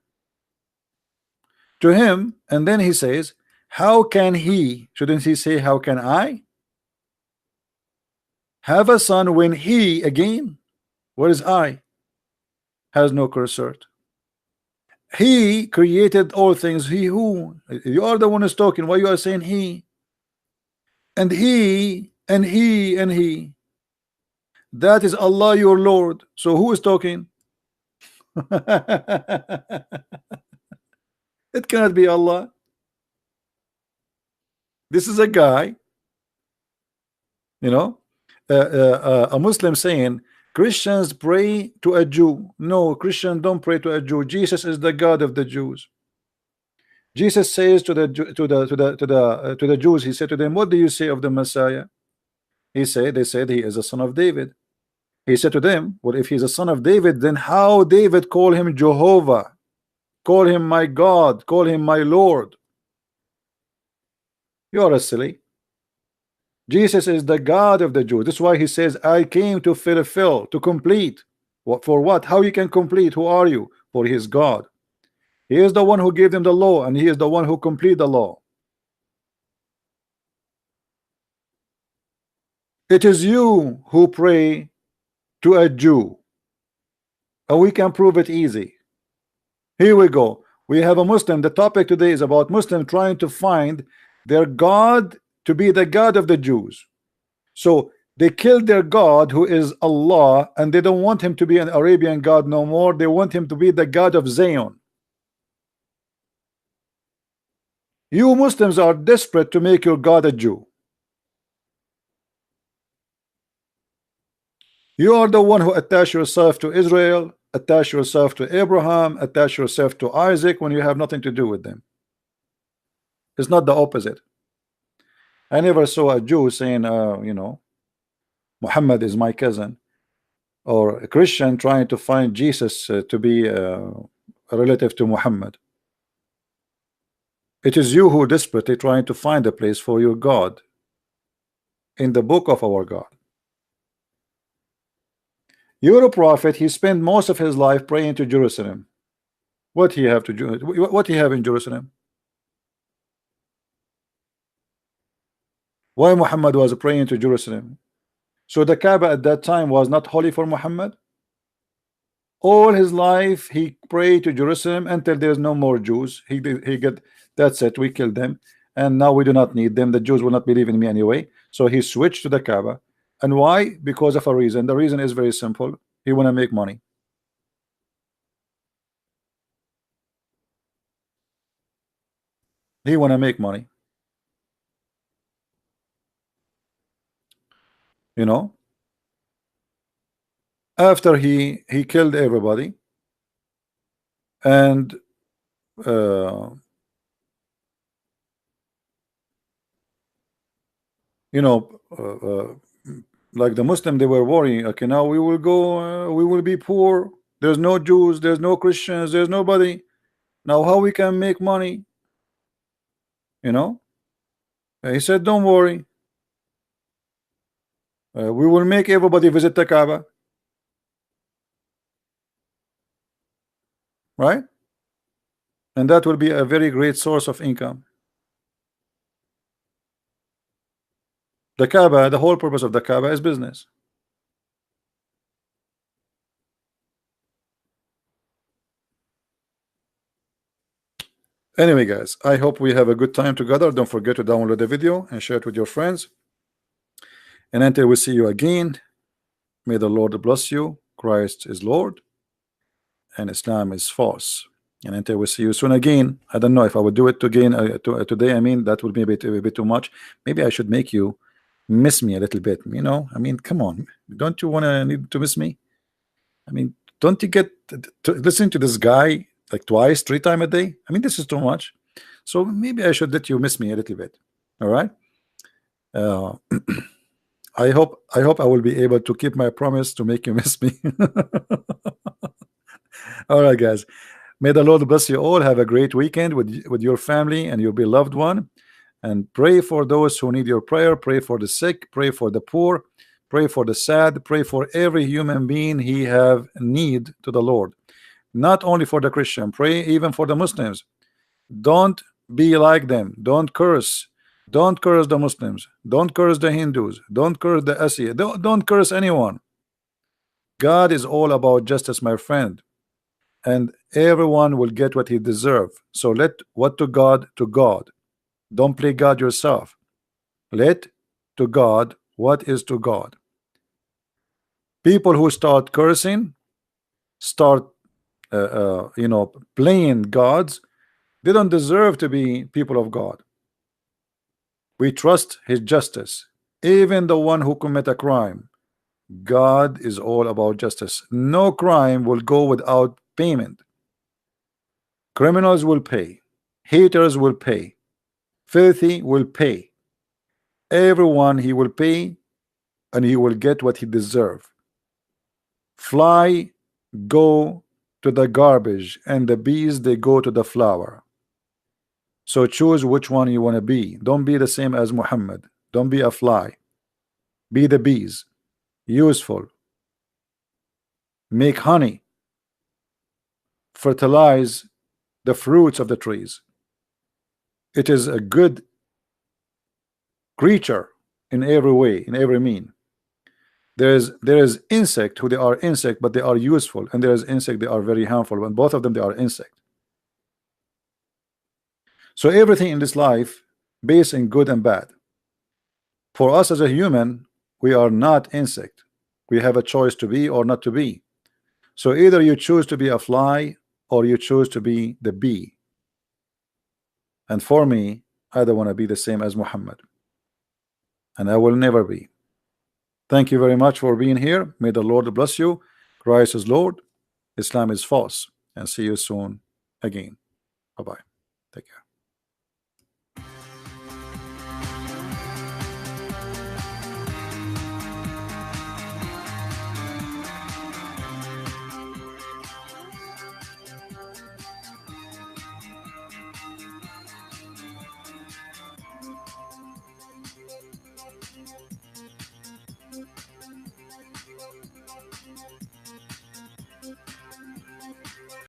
and then he says how can he, shouldn't he say how can I have a son when he, again, where is I? Has no cursor. He created all things. He who? You are the one who's talking. Why you are saying he? And he and he and he. That is Allah your Lord. So who is talking? It cannot be Allah. This is a guy, a Muslim saying Christians pray to a Jew. No, Christians don't pray to a Jew. Jesus is the God of the Jews. Jesus says to the Jews, he said to them, what do you say of the Messiah? They said he is a son of David. He said to them, well, if he's a son of David, then how David call him Jehovah, call him my God, call him my Lord? You are a silly. Jesus is the God of the Jews. That's why he says, I came to fulfill, to complete. What for? What? How you can complete? Who are you? For his God. He is the one who gave them the law, and he is the one who complete the law. It is you who pray to a Jew, and we can prove it easy. Here we go. We have a Muslim. The topic today is about Muslim trying to find their God to be the God of the Jews. So they killed their God, who is Allah, and they don't want him to be an Arabian God no more. They want him to be the God of Zion. You Muslims are desperate to make your God a Jew. You are the one who attach yourself to Israel, attach yourself to Abraham, attach yourself to Isaac when you have nothing to do with them. It's not the opposite. I never saw a Jew saying, Muhammad is my cousin, or a Christian trying to find Jesus to be a relative to Muhammad. It is you who desperately trying to find a place for your God in the book of our God. You're a prophet. He spent most of his life praying to Jerusalem. What he have to do? What he have in Jerusalem? Why Muhammad was praying to Jerusalem? So the Kaaba at that time was not holy for Muhammad. All his life he prayed to Jerusalem until there's no more Jews. He get, that's it, we killed them, and now we do not need them. The Jews will not believe in me anyway. So he switched to the Kaaba. And why? Because of a reason. The reason is very simple. He want to make money. He want to make money. After he killed everybody, and uh, like the Muslim, they were worrying, okay, now we will go, we will be poor, there's no Jews, there's no Christians, there's nobody, now how we can make money? He said, don't worry, we will make everybody visit the Kaaba, right? And that will be a very great source of income. The Kaaba, the whole purpose of the Kaaba is business. Anyway, guys, I hope we have a good time together. Don't forget to download the video and share it with your friends. And until we see you again, may the Lord bless you. Christ is Lord and Islam is false. And until we see you soon again, I don't know if I would do it again today. I mean, that would be a bit too much. Maybe I should make you miss me a little bit. You know, I mean, come on, don't you want to need to miss me? I mean, don't you get to listen to this guy like twice, 3 times a day? I mean, this is too much. So maybe I should let you miss me a little bit. All right. Uh, I hope I will be able to keep my promise to make you miss me. All right, guys. May the Lord bless you all. Have a great weekend with your family and your beloved one. And pray for those who need your prayer. Pray for the sick. Pray for the poor. Pray for the sad. Pray for every human being he have need to the Lord. Not only for the Christian. Pray even for the Muslims. Don't be like them. Don't curse. Don't curse the Muslims. Don't curse the Hindus. Don't curse the Asians. Don't curse anyone. God is all about justice, my friend. And everyone will get what he deserves. So let what to God to God. Don't play God yourself. Let to God what is to God. People who start cursing, start playing gods, they don't deserve to be people of God. We trust his justice. Even the one who commit a crime, God is all about justice. No crime will go without payment. Criminals will pay. Haters will pay. Filthy will pay. Everyone he will pay, and he will get what he deserve. Fly go to the garbage, and the bees they go to the flower. So choose which one you want to be. Don't be the same as Muhammad. Don't be a fly. Be the bees. Useful. Make honey. Fertilize the fruits of the trees. It is a good creature in every way, in every mean. There is insect who they are insect, but they are useful, and there is insect they are very harmful. And both of them they are insect. So everything in this life based in good and bad. For us as a human, we are not insect. We have a choice to be or not to be. So either you choose to be a fly or you choose to be the bee. And for me, I don't want to be the same as Muhammad, and I will never be. Thank you very much for being here. May the Lord bless you. Christ is Lord, Islam is false, and see you soon again. Bye-bye.